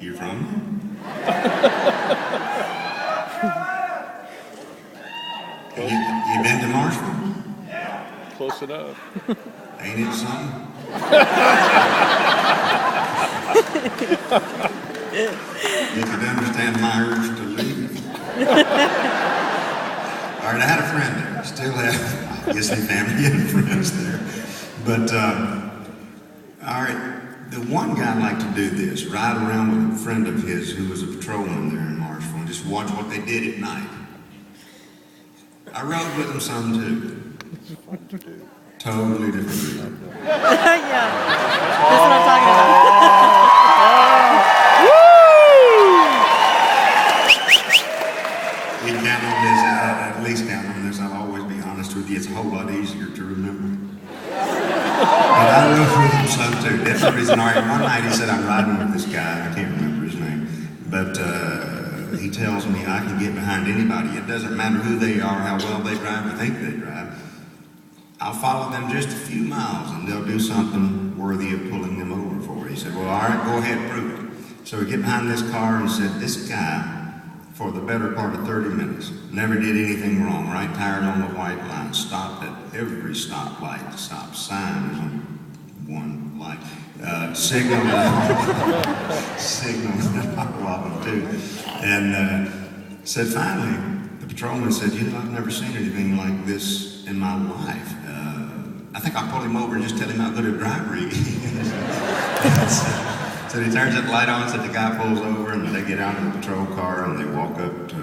You from? You been to Marshville? Close enough. Ain't it something? You could understand my urge to leave. All right, I had a friend there. Still have, obviously, family and friends there. But, all right, the one guy liked to do this, ride around with a friend of his who was a patrolman there in Marshville and just watch what they did at night. I rode with them some, too. Totally different reason. Yeah, that's what I'm talking about. You count on this, at least count on this, I'll always be honest with you, it's a whole lot easier to remember. But I rode with him some too. That's the reason. All right, one night he said, I'm riding with this guy, I can't remember his name, but he tells me I can get behind anybody. It doesn't matter who they are, how well they drive, or think they drive. I'll follow them just a few miles and they'll do something worthy of pulling them over for. He said, well, all right, go ahead, prove it. So we get behind this car and said, this guy, for the better part of 30 minutes, never did anything wrong, right? Tires on the white line, stopped at every stoplight, stop sign, there's only one light, signaled a lot of them too. And said, finally, the patrolman said, you know, I've never seen anything like this in my life. I think I'll pull him over and just tell him how good a driver he is. So he turns that light on, so the guy pulls over, and they get out of the patrol car, and they walk up to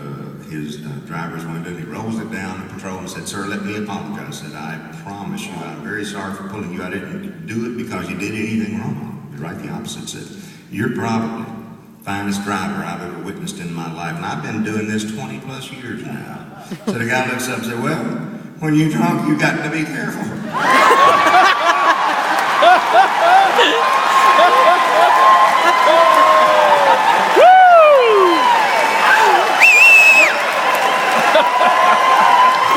his driver's window, and he rolls it down. The patrolman said, sir, let me apologize. I said, I promise you, I'm very sorry for pulling you. I didn't do it because you did anything wrong. You're right, the opposite. Said, you're probably the finest driver I've ever witnessed in my life, and I've been doing this 20 plus years now. So the guy looks up and said, well, when you're drunk, you got to be careful.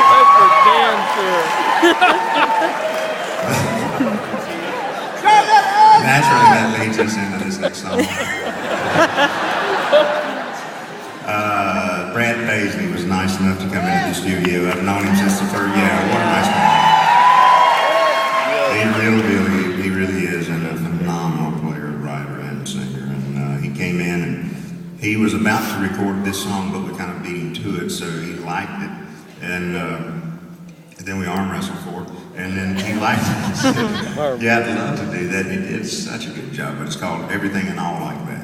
That's for damn sure. Naturally, that leads us into this next song. Brad Paisley was nice enough to come into the studio. I've known him since the first year. What a nice man. He really is, and a phenomenal player, writer, and singer. And he came in, and he was about to record this song, but we kind of beat him to it, so he liked it. And then we arm wrestled for it, and then he liked it. Yeah, I'd love to do that. He did such a good job, but it's called Everything and All Like That.